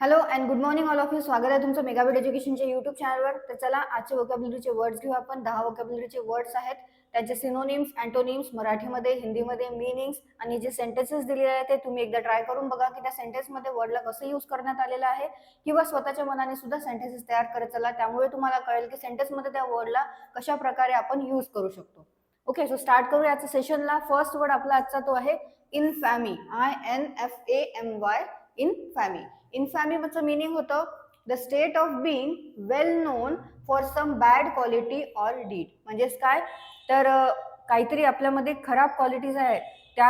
Hello and good morning all of you. स्वागत आहे तुमचं मेगाबिट एज्युकेशनच्या युट्यूब चॅनलवर. तर चला आजचे वोकॅब्युलरीचे वर्ड्स घेऊ आपण. 10 वोकॅब्युलरीचे वर्ड्स आहेत, त्यांचे सिनोनिम्स, अँटोनिम्स मराठीमध्ये, हिंदीमध्ये, मीनिंग्स आणि जे सेंटेन्सेस दिलेले आहेत ते तुम्ही एकदा ट्राय करून बघा की त्या सेंटेन्समध्ये वर्डला कसं यूज करण्यात आलेलं आहे, किंवा स्वतःच्या मनाने सुद्धा सेंटेन्सेस तयार करत चला. त्यामुळे तुम्हाला कळेल की सेंटेन्समध्ये त्या वर्डला कशा प्रकारे आपण यूज करू शकतो. ओके, सो स्टार्ट करूया आजच्या सेशनला. फर्स्ट वर्ड आपला आजचा तो आहे इनफॅमी. INFAMY, infamy. इन्फॅमीचं मीनिंग होतं the state of being well known for some bad quality or deed. म्हणजेच काय तर काहीतरी आपल्यामध्ये खराब क्वालिटीज आहेत त्या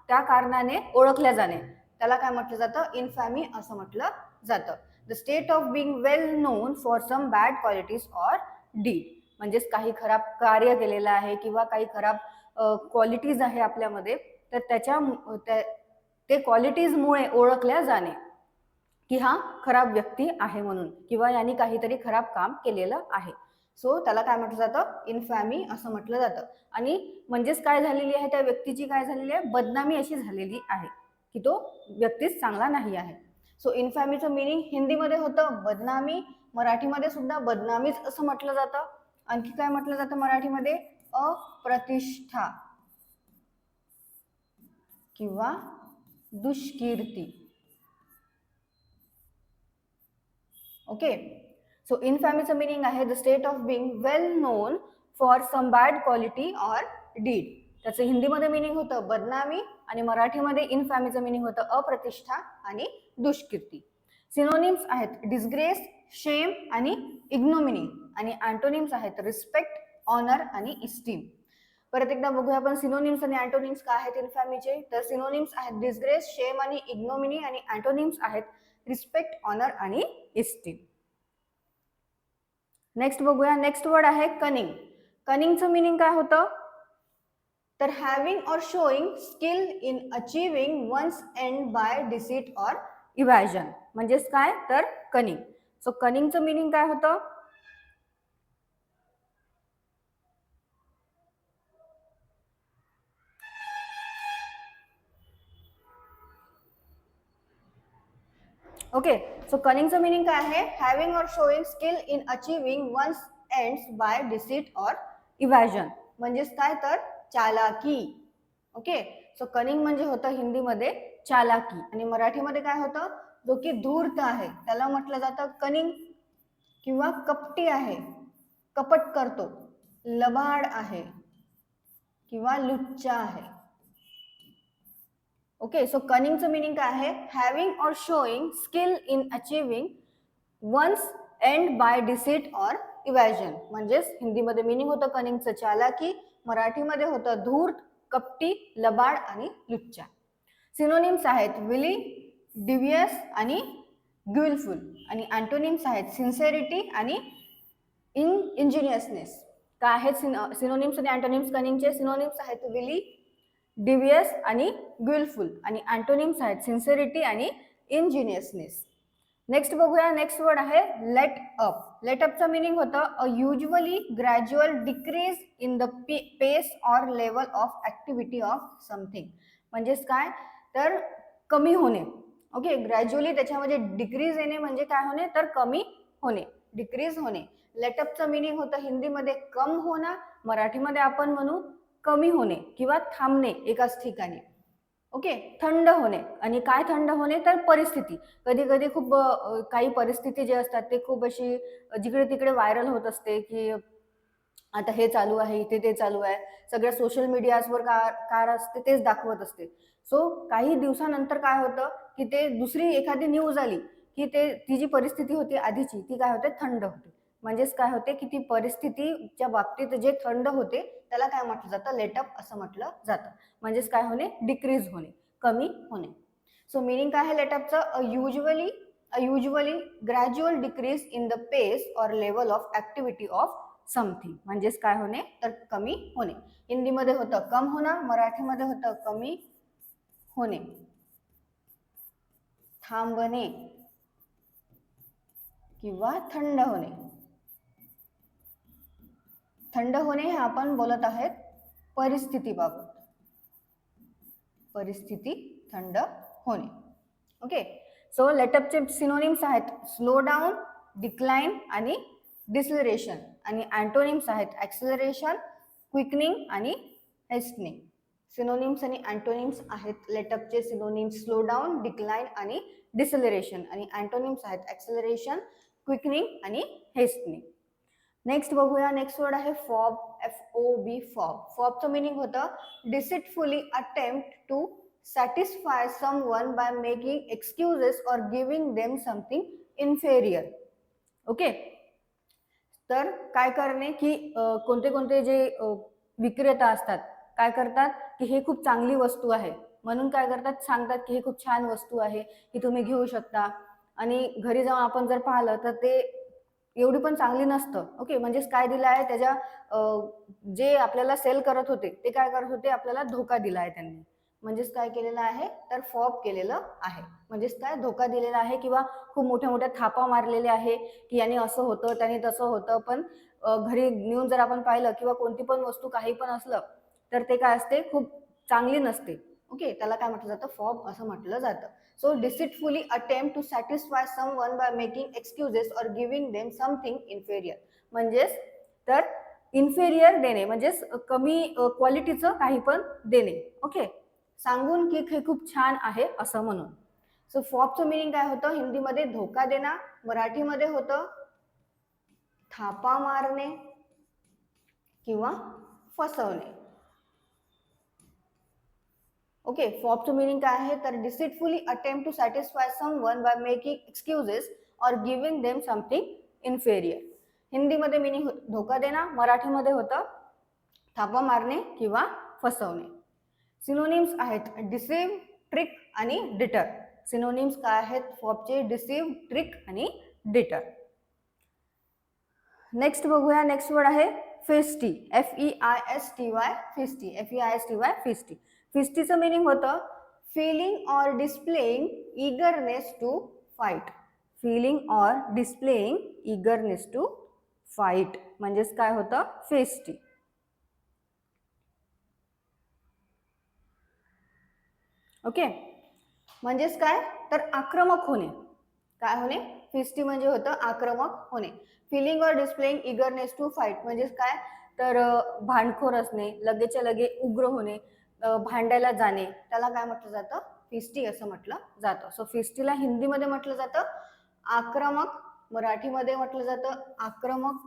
त्या कारणाने ओळखल्या जाणे, त्याला काय म्हटलं जातं, इन्फॅमी असं म्हटलं जातं. The state of being well known for some bad qualities or deed. म्हणजेच काही खराब कार्य केलेलं आहे किंवा काही खराब क्वालिटीज आहे आपल्यामध्ये, तर ते क्वालिटीजमुळे ओळखल्या जाणे की हा खराब व्यक्ती आहे म्हणून, किंवा यांनी काहीतरी खराब काम केलेलं आहे. सो त्याला काय म्हटलं जातं, इन्फॅमी असं म्हटलं जातं. आणि म्हणजेच काय झालेली आहे, त्या व्यक्तीची काय झालेली आहे, बदनामी अशी झालेली आहे की तो व्यक्तीच चांगला नाही आहे. सो इन्फॅमीचं मिनिंग हिंदीमध्ये होतं बदनामी, मराठीमध्ये सुद्धा बदनामीच असं म्हटलं जातं. आणखी काय म्हटलं जातं मराठीमध्ये, अप्रतिष्ठा किंवा दुष्कीर्ती. ओके, सो इन्फॅमीचं मिनिंग आहे the state of being well known for some bad quality or deed. त्याचं हिंदीमध्ये मिनिंग होतं बदनामी आणि मराठीमध्ये इन्फॅमीचं मिनिंग होतं अप्रतिष्ठा आणि दुष्कीर्ती. सिनोनिम्स आहेत डिसग्रेस, शेम आणि इग्नोमिनी. आणि अँटोनिम्स आहेत रिस्पेक्ट, ऑनर आणि इस्टीम. परत एकदा बघूया आपण सिनोनिम्स आणि अँटोनिम्स काय आहेत इन्फॅमीचे. तर सिनोनिम्स आहेत डिसग्रेस, शेम आणि इग्नोमिनी, आणि अँटोनिम्स आहेत रिस्पेक्ट, ऑनर आणि इस्टीम. नेक्स्ट बघूया. नेक्स्ट वर्ड आहे कनिंग. कनिंगचं मिनिंग काय होतं, तर having or showing skill in achieving one's end by deceit or evasion. म्हणजेच काय तर कनिंग. सो कनिंगचं मिनिंग काय होतं, ओके, सो कनिंगचं मिनिंग काय आहे, having or showing skill in achieving one's ends by deceit or evasion. म्हणजेच काय तर चालाकी. ओके, सो कनिंग म्हणजे होतं हिंदीमध्ये चालाकी, आणि मराठीमध्ये काय होतं, जो की धूर्त आहे त्याला म्हटलं जातं कनिंग, किंवा कपटी आहे, कपट करतो, लबाड आहे किंवा लुच्चा आहे. ओके, सो कनिंगचं मिनिंग काय आहे, having or showing skill in achieving one's end by deceit or evasion. म्हणजेच हिंदीमध्ये मिनिंग होतं कनिंगचं चालाकी, मराठीमध्ये होतं धूर्त, कपटी, लबाड आणि लुच्चा. सिनोनिम्स आहेत विली, डिव्हियस आणि ग्युलफुल. आणि अँटोनिम्स आहेत सिन्सेरिटी आणि इंजिनियसनेस. काय आहेत सिनोनिम्स आणि अँटोनिम्स कनिंगचे. सिनोनिम्स आहेत विली, डिव्हियस आणि ग्युलफुल, आणि अँटोनिम्स आहेत सिन्सेरिटी आणि इंजिनियसनेस. नेक्स्ट बघूया. नेक्स्ट वर्ड आहे लेट अप. लेट अपचं मिनिंग होतं a usually gradual decrease in the pace or level of activity of something. म्हणजेच काय तर कमी होणे. ओके, ग्रॅज्युअली त्याच्यामध्ये डिक्रीज येणे म्हणजे काय होणे तर कमी होणे, डिक्रीज होणे. लेटअपचं मिनिंग होतं हिंदीमध्ये कम होणं, मराठीमध्ये आपण म्हणू कमी होणे किंवा थांबणे एकाच ठिकाणी. ओके, थंड होणे. आणि काय थंड होणे तर परिस्थिती. कधी कधी खूप काही परिस्थिती जे असतात ते खूप अशी जिकडे तिकडे व्हायरल होत असते की आता हे चालू आहे, इथे ते चालू आहे, सगळ्या सोशल मीडियावर कार असते तेच दाखवत असते. सो काही दिवसानंतर काय होतं की ते दुसरी एखादी न्यूज आली की ती जी परिस्थिती होती आधीची ती काय होते थंड होते. म्हणजेच काय होते की ती परिस्थितीच्या बाबतीत जे थंड होते त्याला काय म्हटलं जातं, लेटअप असं म्हटलं जातं. म्हणजेच काय होणे, डिक्रीज होणे, कमी होणे. सो मिनिंग काय आहे लेटअपचं, a usually gradual decrease in the pace or level of activity of something. म्हणजेच काय होणे तर कमी होणे. हिंदीमध्ये होतं कम होणं, मराठीमध्ये होतं कमी होणे, थांबणे किंवा थंड होणे. थंड होणे हे आपण बोलत आहेत परिस्थितीबाबत, परिस्थिती थंड होणे. ओके, सो लेटअपचे सिनोनिम्स आहेत स्लो डाऊन, डिक्लाइन आणि डिसलरेशन, आणि अँटोनिम्स आहेत ॲक्सिलरेशन, क्विकनिंग आणि हेस्टनिंग. सिनोनिम्स आणि अँटोनिम्स आहेत लेटअपचे सिनोनिम्स स्लो डाऊन, डिक्लाइन आणि डिसलरेशन, आणि अँटोनिम्स आहेत ॲक्सिलरेशन, क्विकनिंग आणि हेस्टनिंग. नेक्स्ट बघूया, नेक्स्ट वर्ड आहे फॉब, FOB, फॉब. फॉबचं मिनिंग होतं deceitfully attempt to satisfy someone by making excuses or giving them something inferior. Okay, तर काय करणे की कोणते कोणते जे विक्रेता असतात काय करतात की हे खूप चांगली वस्तू आहे म्हणून काय करतात, सांगतात की हे खूप छान वस्तू आहे, ही तुम्ही घेऊ शकता, आणि घरी जाऊन आपण जर पाहिलं तर ते एवढी पण चांगली नसतं. ओके, म्हणजेच काय दिलं आहे त्याच्या जे आपल्याला सेल करत होते ते काय करत होते, आपल्याला धोका दिला आहे त्यांनी. म्हणजेच काय केलेलं आहे तर फॉब केलेलं आहे, म्हणजेच काय धोका दिलेला आहे किंवा खूप मोठ्या मोठ्या थापा मारलेल्या आहे की याने असं होतं त्याने तसं होतं, पण घरी नेऊन जर आपण पाहिलं किंवा कोणती पण वस्तू काही पण असलं तर ते काय असते, खूप चांगली नसते. ओके, त्याला काय म्हटलं जातं, फॉब असं म्हटलं जातं. So deceitfully attempt to satisfy someone by making excuses or giving them something inferior. म्हणजेच तर इन्फेरियर देणे म्हणजेच कमी क्वालिटीचं काही पण देणे. ओके, सांगून की हे खूप छान आहे असं म्हणून. सो फॉबचं मिनिंग काय होतं, हिंदीमध्ये धोका देणं, मराठीमध्ये होतं थापा मारणे किंवा फसवणे. ओके, फॉबचं मिनिंग काय आहे तर deceitfully attempt to satisfy someone by making excuses or giving them something inferior. हिंदीमध्ये मिनिंग धोका देणं, मराठीमध्ये होतं थापा मारणे किंवा फसवणे. सिनोनिम्स आहेत डिसीव, ट्रिक आणि डिटर. सिनोनिम्स काय आहेत फॉबचे, डिसीव, ट्रिक आणि डिटर. नेक्स्ट बघूया, नेक्स्ट वर्ड आहे feisty, FEISTY, feisty, FEISTY, feisty. फेस्टीचं मिनिंग होतं feeling or displaying eagerness to fight. Feeling or displaying eagerness to fight म्हणजेच काय होतं फेस्टी. ओके, म्हणजेच काय तर आक्रमक होणे. काय होणे, फेस्टी म्हणजे होतं आक्रमक होणे. फिलिंग और डिस्प्लेइंग इगरनेस टू फाईट म्हणजेच काय तर भांडखोर असणे, लगेच्या लगे उग्र होणे, भांडायला जाणे, त्याला काय म्हटलं जातं, फेस्टी असं म्हटलं जातं. सो फेस्टीला हिंदीमध्ये म्हटलं जातं आक्रमक, मराठीमध्ये म्हटलं जातं आक्रमक,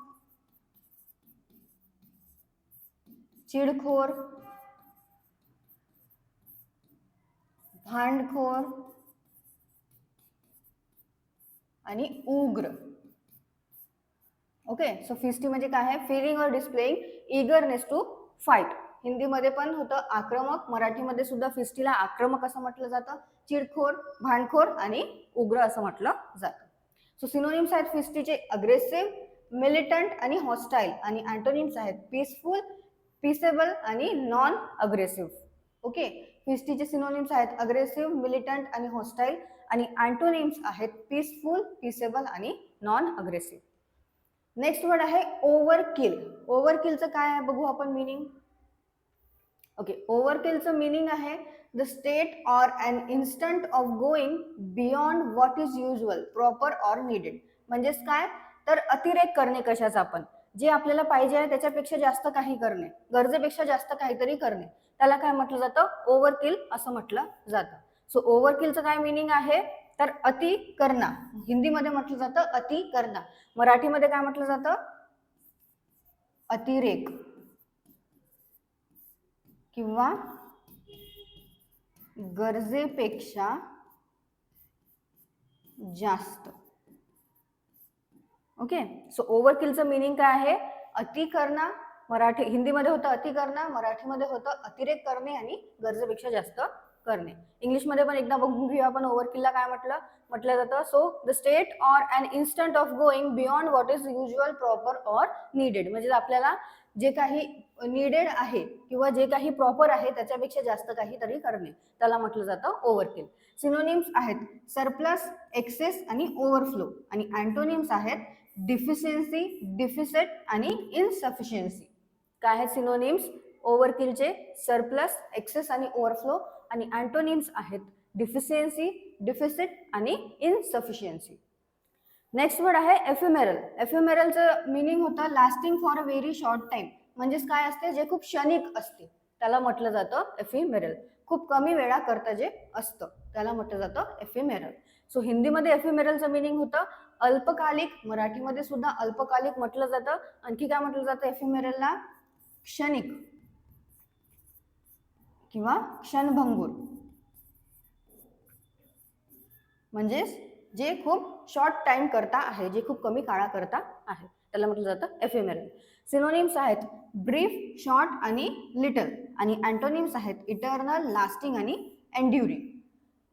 चिडखोर, भांडखोर आणि उग्र. ओके, सो फेस्टी म्हणजे काय आहे, फिलिंग और डिस्प्लेइंग इगरनेस टू फाईट. हिंदीमध्ये पण होतं आक्रमक, मराठीमध्ये सुद्धा फेस्टीला आक्रमक असं म्हटलं जातं, चिडखोर, भांडखोर आणि उग्र असं म्हटलं जातं. सो सिनोनिम्स आहेत फेस्टीचे अग्रेसिव्ह, मिलिटंट आणि हॉस्टाईल, आणि अँटोनिम्स आहेत पीसफुल, पीसेबल आणि नॉन अग्रेसिव्ह. ओके, फेस्टीचे सिनोनिम्स आहेत अग्रेसिव्ह, मिलिटंट आणि हॉस्टाईल, आणि अँटोनिम्स आहेत पीसफुल, पीसेबल आणि नॉन अग्रेसिव्ह. नेक्स्ट वर्ड आहे ओव्हरकिल. ओव्हरकिलचं काय आहे बघू आपण मिनिंग. ओके, ओव्हरकिलचं मिनिंग आहे the state or an instant of going beyond what is usual, proper or needed. म्हणजेच काय तर अतिरेक करणे कशाचा आपण, जे आपल्याला पाहिजे आहे त्याच्यापेक्षा जास्त काही करणे, गरजेपेक्षा जास्त काहीतरी करणे, त्याला काय म्हटलं जातं, ओव्हरकिल असं म्हटलं जातं. सो ओव्हरकिलचं काय मिनिंग आहे तर अति करणं. हिंदीमध्ये म्हटलं जातं अति करणं, मराठीमध्ये काय म्हटलं जातं अतिरेक किंवा गरजेपेक्षा जास्त. ओके, सो ओव्हरकिलचं मिनिंग काय आहे अति करणं, मराठी हिंदीमध्ये होतं अति करणं, मराठीमध्ये होतं अतिरेक करणे आणि गरजेपेक्षा जास्त करणे. इंग्लिशमध्ये पण एकदा बघून घेऊया आपण ओव्हरकिलला काय म्हटलं जातं. So the state or an instant of going beyond what is usual, proper or needed. म्हणजे आपल्याला जे काही नीडेड आहे किंवा जे काही प्रॉपर आहे त्याच्यापेक्षा जास्त काहीतरी करणे, त्याला म्हटलं जातं ओव्हरकिल. सिनोनिम्स आहेत सरप्लस, एक्सेस आणि ओव्हरफ्लो, आणि अँटोनिम्स आहेत डिफिशियन्सी, डिफिसिट आणि इनसफिशियन्सी. काय आहेत सिनोनिम्स ओव्हरकिलचे, सरप्लस, एक्सेस आणि ओव्हरफ्लो, आणि अँटोनिम्स आहेत डिफिशियन्सी, डिफिसिट आणि इनसफिशियन्सी. नेक्स्ट वर्ड आहे एफिमेरल. एफिमेरलचं मिनिंग होतं lasting for a very short time. म्हणजेच काय असते, जे खूप क्षणिक असते त्याला म्हटलं जातं एफिमेरल. खूप कमी वेळाकरता जे असतं त्याला म्हटलं जातं एफिमेरल. सो हिंदीमध्ये एफिमेरलचं मिनिंग होतं अल्पकालिक, मराठीमध्ये सुद्धा अल्पकालिक म्हटलं जातं. आणखी काय म्हटलं जातं एफिमेरलला? क्षणिक किंवा क्षणभंगूर. म्हणजेच जे खूप शॉर्ट टाइम करता आहे, जे खूप कमी काळाकरता आहे त्याला म्हटलं जातं एफिमेरल. सिनोनिम्स आहेत ब्रीफ, शॉर्ट आणि लिटल. आणि अँटोनिम्स आहेत इटर्नल, लास्टिंग आणि एन्ड्युरिंग.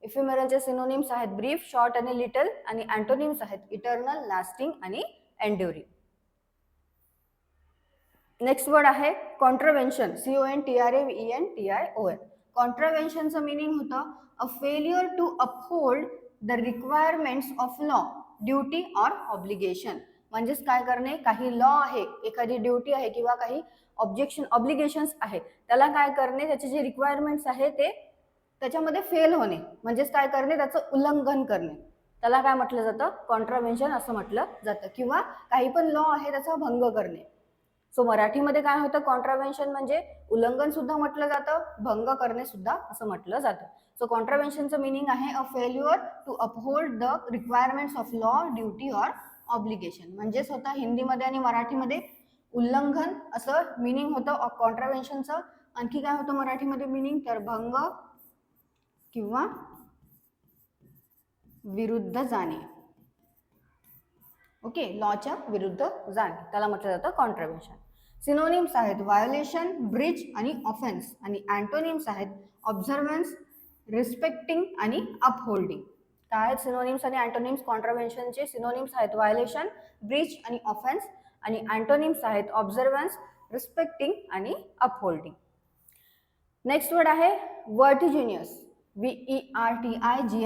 एफिमेरलचे सिनोनिम्स आहेत ब्रीफ, शॉर्ट आणि लिटल. आणि अँटोनिम्स आहेत इटर्नल, लास्टिंग आणि एन्ड्युरिंग. नेक्स्ट वर्ड आहे कॉन्ट्रवेन्शन. CONTRAVENTION. कॉन्ट्रवेन्शनचं मिनिंग होतं a failure to uphold the requirements of law, duty or obligation. म्हणजेच काय करणे, काही लॉ आहे, एखादी ड्युटी आहे किंवा काही ऑब्लिगेशन्स आहे, त्याला काय करणे, त्याचे जे रिक्वायरमेंट्स आहे ते त्याच्यामध्ये फेल होणे. म्हणजेच काय करणे, त्याचं उल्लंघन करणे, त्याला काय म्हटलं जातं? कॉन्ट्रवेन्शन असं म्हटलं जातं. किंवा काही पण लॉ आहे त्याचा भंग करणे. सो मराठीमध्ये काय होतं, कॉन्ट्राव्हेन्शन म्हणजे उल्लंघन सुद्धा म्हटलं जातं, भंग करणे सुद्धा असं म्हटलं जातं. सो कॉन्ट्राव्हेन्शनचं मिनिंग आहे a failure to uphold the requirements of law, duty or obligation. म्हणजेच होतं हिंदीमध्ये आणि मराठीमध्ये उल्लंघन असं मिनिंग होतं कॉन्ट्राव्हेन्शनचं. आणखी काय होतं मराठीमध्ये मिनिंग, तर भंग किंवा विरुद्ध जाणे. ओके, लॉच्या विरुद्ध जाणे त्याला म्हटलं जातं कॉन्ट्राव्हेन्शन. सिनोनिम्स आहेत व्हायोलेशन, ब्रीच आणि ऑफेन्स. आणि अँटोनिम्स आहेत ऑब्झर्वन्स, रिस्पेक्टिंग आणि अपहोल्डिंग. काय आहेत सिनोनिम्स आणि अँटोनिम्स कॉन्ट्राव्हेन्शनचे? सिनोनिम्स आहेत व्हायोलेशन, ब्रीच आणि ऑफेन्स. आणि अँटोनिम्स आहेत ऑब्झर्वन्स, रिस्पेक्टिंग आणि अपहोल्डिंग. नेक्स्ट वर्ड आहे वर्टिजिनियस. VERTIGINOUS.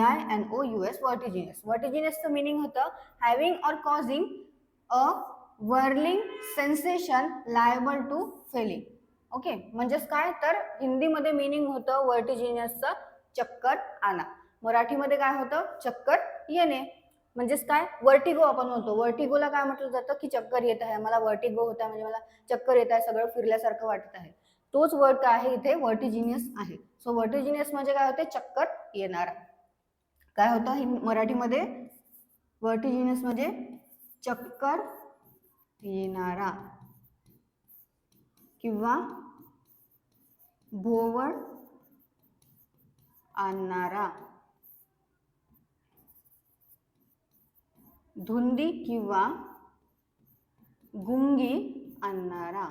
वर्टिजिनियस. वर्टिजिनियसचं मिनिंग होतं having or causing a whirling sensation liable to falling. Okay, म्हणजेच काय, तर हिंदीमध्ये मिनिंग होतं वर्टिजिनियसचं चक्कर आना. मराठीमध्ये काय होतं, चक्कर येणे. म्हणजेच काय, वर्टिगो आपण म्हणतो, वर्टिगोला काय म्हटलं जातं की चक्कर येत आहे, मला वर्टिगो होत आहे, म्हणजे मला चक्कर येत आहे, सगळं फिरल्यासारखं वाटत आहे. तोच वर्ड काय आहे इथे, वर्टिजिनियस आहे. सो वर्टिजिनियस म्हणजे काय होते, चक्कर येणारा. काय होतं मराठीमध्ये, वर्टिजिनियस म्हणजे चक्कर येणारा किंवा भोवळ आणणारा, धुंदी किंवा गुंगी आणणारा.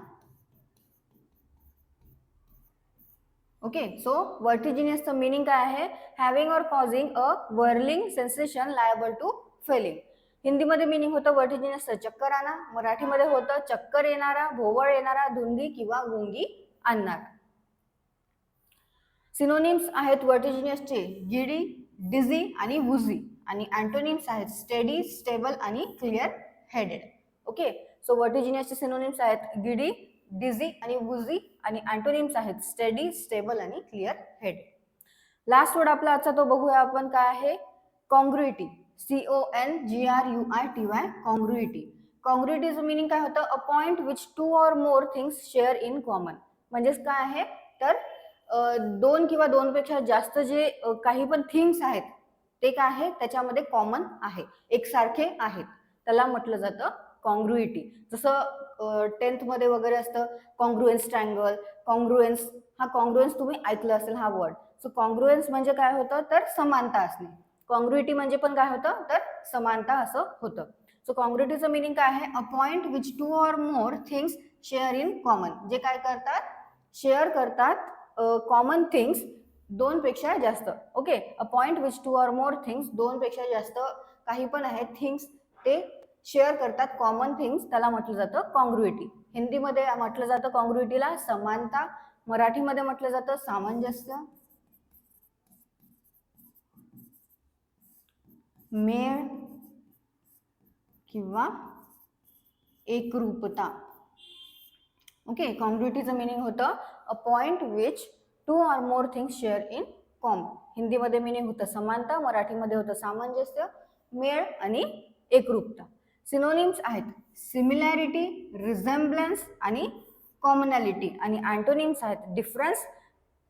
ओके, सो वर्टिजिनियसचं मिनिंग काय आहे, having or causing a whirling sensation liable to falling. हिंदीमध्ये मिनिंग होतं वर्टिजिनियसचं चक्कर आणा, मराठीमध्ये होतं चक्कर येणारा, भोवळ येणारा, धुंदी किंवा गुंगी आणणारा. सिनोनिम्स आहेत वर्टिजिनियसचे गिडी, डिझी आणि वुझी. आणि अँटोनिम्स आहेत स्टेडी, स्टेबल आणि क्लिअर हेडेड. ओके, सो वर्टिजिनियसचे सिनोनिम्स आहेत गिडी, डिझी आणि वुझी. आणि अँटोनिम्स आहेत स्टेडी, स्टेबल आणि क्लिअर हेडेड. लास्ट वर्ड आपला आजचा तो बघूया आपण, काय आहे, कॉन्ग्रुइटी. CONGRUITY. कॉन्ग्रुइटी. कॉन्ग्रुइटीचं मिनिंग काय होतं, a point which to or more things share in common. म्हणजेच काय आहे, तर दोन किंवा दोनपेक्षा जास्त जे काही पण थिंग्स आहेत ते काय आहे, त्याच्यामध्ये कॉमन आहे, एकसारखे आहेत, त्याला म्हटलं जातं कॉन्ग्रुइटी. जसं 10th मध्ये वगैरे असतं कॉन्ग्रुएन्स ट्रायंगल, कॉन्ग्रुएन्स. हा कॉन्ग्रुएन्स तुम्ही ऐकलं असेल हा वर्ड. सो कॉन्ग्रुएन्स म्हणजे काय होतं, तर समानता असणे. कॉन्ग्रुइटी म्हणजे पण काय होतं, तर समानता असं होतं. सो कॉन्ग्रुइटीचं मिनिंग काय आहे, a point which to or more things share in common. जे काय करतात, शेअर करतात कॉमन थिंग्स दोनपेक्षा जास्त. Okay, a point which to or more things, दोनपेक्षा जास्त काही पण आहेत थिंग्स ते शेअर करतात, कॉमन थिंग्स, त्याला म्हटलं जातं कॉन्ग्रुइटी. हिंदीमध्ये म्हटलं जातं कॉन्ग्रुइटीला समानता, मराठीमध्ये म्हटलं जातं सामंजस्य, मेळ किंवा एकरूपता. ओके, कॉन्ग्रुइटीचं मिनिंग होतं a point which to or more things share in common. हिंदीमध्ये मिनिंग होतं समानता, मराठीमध्ये होतं सामंजस्य, मेळ आणि एकरूपता. सिनोनिम्स आहेत सिमिलॅरिटी, रिझेम्बलन्स आणि कॉमनॅलिटी. आणि अँटोनिम्स आहेत डिफरन्स,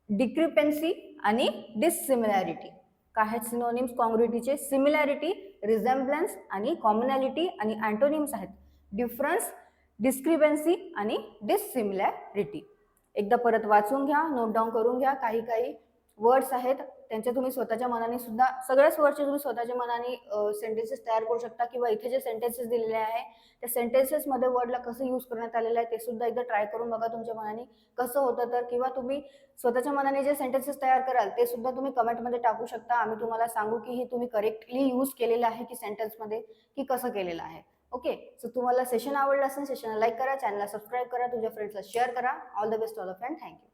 डिक्रिपेन्सी आणि डिससिमिलॅरिटी. काय आहेत सिनोनिम्स कॉन्ग्रुइटीचे? सिमिलॅरिटी, रिझेम्बलन्स आणि कॉमनॅलिटी. आणि अँटोनिम्स आहेत डिफरन्स, डिस्क्रिपन्सी आणि डिससिमिलॅरिटी. एकदा परत वाचून घ्या, नोट डाऊन करून घ्या. काही काही वर्ड्स आहेत त्यांचे तुम्ही स्वतःच्या मनाने सुद्धा, सगळ्याच वर्डचे तुम्ही स्वतःच्या मनाने सेंटेन्सेस तयार करू शकता, किंवा इथे जे सेंटेन्सेस दिलेले आहे त्या सेंटेन्सेस मध्ये वर्डला कसं यूज करण्यात आलेलं आहे ते सुद्धा एकदा ट्राय करून बघा तुमच्या मनाने कसं होतं तर. किंवा तुम्ही स्वतःच्या मनाने जे सेंटेन्सेस तयार कराल ते सुद्धा तुम्ही कमेंटमध्ये टाकू शकता. आम्ही तुम्हाला सांगू की हे तुम्ही करेक्टली यूज केलेलं आहे की सेंटेन्समध्ये, की कसं केलेलं आहे. ओके, सो तुम्हाला सेशन आवडलं असेल सेशनला लाईक करा, चॅनलला सबस्क्राईब करा, तुझ्या फ्रेंड्सला शेअर करा. All the best all of friend, thank you.